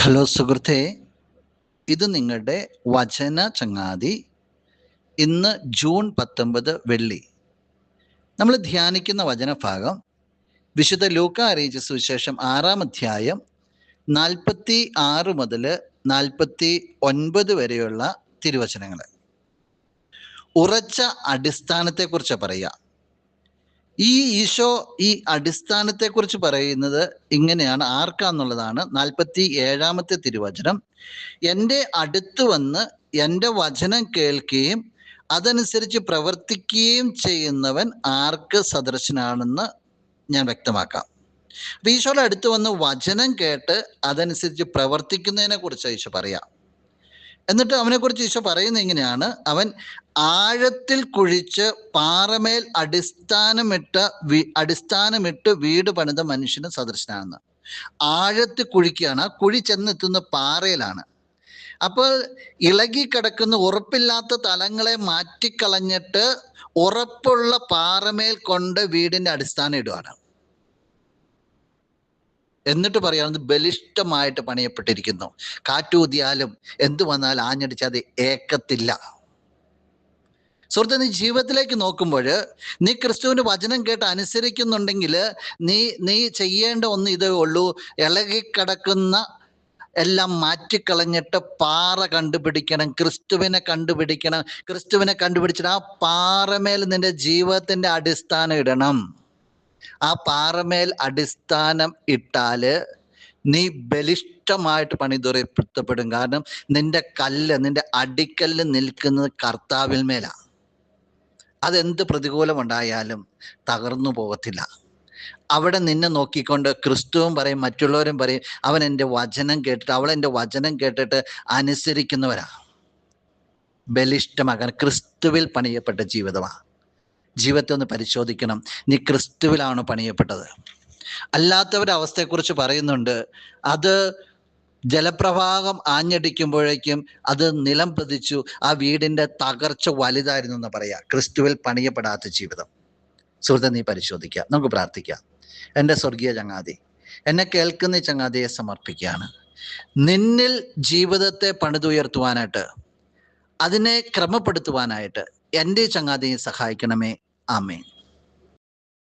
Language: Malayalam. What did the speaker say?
ഹലോ സുഹൃത്തെ, ഇത് നിങ്ങളുടെ വചന ചങ്ങാതി. ഇന്ന് ജൂൺ 19 വെള്ളി. നമ്മൾ ധ്യാനിക്കുന്ന വചനഭാഗം വിശുദ്ധ ലൂക്കാ അറിയിച്ച സുവിശേഷം 6-ാം അധ്യായം 46 മുതൽ 49 വരെയുള്ള തിരുവചനങ്ങൾ. ഉറച്ച അടിസ്ഥാനത്തെക്കുറിച്ച് പറയുക. ഈശോ ഈ അടിസ്ഥാനത്തെക്കുറിച്ച് പറയുന്നത് ഇങ്ങനെയാണ്. ആർക്കാന്നുള്ളതാണ് 47-ാമത്തെ തിരുവചനം. എൻ്റെ അടുത്ത് വന്ന് എൻ്റെ വചനം കേൾക്കുകയും അതനുസരിച്ച് പ്രവർത്തിക്കുകയും ചെയ്യുന്നവൻ ആർക്ക് സദൃശനാണെന്ന് ഞാൻ വ്യക്തമാക്കാം. അപ്പൊ ഈശോയുടെ അടുത്ത് വന്ന് വചനം കേട്ട് അതനുസരിച്ച് പ്രവർത്തിക്കുന്നതിനെ കുറിച്ച് ഈശോ പറയാം. എന്നിട്ട് അവനെക്കുറിച്ച് ഈശോ പറയുന്നത് ഇങ്ങനെയാണ്: അവൻ ആഴത്തിൽ കുഴിച്ച് പാറമേൽ അടിസ്ഥാനമിട്ട് വീട് പണിത മനുഷ്യന് സദൃശനാണെന്ന്. ആഴത്തിൽ കുഴിക്കുകയാണ്. ആ കുഴി ചെന്നെത്തുന്ന പാറയിലാണ്. അപ്പോൾ ഇളകിക്കിടക്കുന്ന ഉറപ്പില്ലാത്ത തലങ്ങളെ മാറ്റിക്കളഞ്ഞിട്ട് ഉറപ്പുള്ള പാറമേൽ കൊണ്ട് വീടിന്റെ അടിസ്ഥാനം ഇടുകയാണ്. എന്നിട്ട് പറയാവുന്നത് ബലിഷ്ഠമായിട്ട് പണിയപ്പെട്ടിരിക്കുന്നു. കാറ്റൂതിയാലും എന്തു വന്നാലും ആഞ്ഞടിച്ച് അത് ഏക്കത്തില്ല. സുഹൃത്തെ, നീ ജീവിതത്തിലേക്ക് നോക്കുമ്പോൾ നീ ക്രിസ്തുവിന്റെ വചനം കേട്ട് അനുസരിക്കുന്നുണ്ടെങ്കിൽ നീ ചെയ്യേണ്ട ഒന്ന് ഇതേ ഉള്ളൂ: ഇളകിക്കിടക്കുന്ന എല്ലാം മാറ്റിക്കളഞ്ഞിട്ട് പാറ കണ്ടുപിടിക്കണം, ക്രിസ്തുവിനെ കണ്ടുപിടിക്കണം. ക്രിസ്തുവിനെ കണ്ടുപിടിച്ചിട്ട് ആ പാറമേൽ നിന്റെ ജീവിതത്തിന്റെ അടിസ്ഥാനം ഇടണം. ആ പാറമേൽ അടിസ്ഥാനം ഇട്ടാല് നീ ബലിഷ്ഠമായിട്ട് പണിതുറപ്പിക്കപ്പെടും. കാരണം നിന്റെ അടിക്കല്ല് നിൽക്കുന്നത് കർത്താവിൽ മേലാ. അതെന്ത് പ്രതികൂലമുണ്ടായാലും തകർന്നു പോകത്തില്ല. അവിടെ നിന്നെ നോക്കിക്കൊണ്ട് ക്രിസ്തുവും പറയും, മറ്റുള്ളവരും പറയും, അവൻ എൻ്റെ വചനം കേട്ടിട്ട്, അവൾ എൻ്റെ വചനം കേട്ടിട്ട് അനുസരിക്കുന്നവരാ. ബലിഷ്ഠമാകാൻ ക്രിസ്തുവിൽ പണിയപ്പെട്ട ജീവിതമാണ്. ജീവിതത്തെ ഒന്ന് പരിശോധിക്കണം. നീ ക്രിസ്തുവിലാണ് പണിയപ്പെട്ടത്. അല്ലാത്തവരുടെ അവസ്ഥയെക്കുറിച്ച് പറയുന്നുണ്ട്. അത് ജലപ്രവാഹം ആഞ്ഞടിക്കുമ്പോഴേക്കും അത് നിലം പതിച്ചു. ആ വീടിന്റെ തകർച്ച വലുതായിരുന്നു എന്ന് പറയാ. ക്രിസ്തുവിൽ പണിയപ്പെടാത്ത ജീവിതം. സുഹൃത്തെ, നീ പരിശോധിക്കുക. നമുക്ക് പ്രാർത്ഥിക്കാം. എൻ്റെ സ്വർഗീയ ചങ്ങാതി, എന്നെ കേൾക്കുന്ന ചങ്ങാതിയെ സമർപ്പിക്കുകയാണ്. നിന്നിൽ ജീവിതത്തെ പണിതുയർത്തുവാനായിട്ട്, അതിനെ ക്രമപ്പെടുത്തുവാനായിട്ട് എൻ്റെ ചങ്ങാതിയെ സഹായിക്കണമേ. ആമേൻ.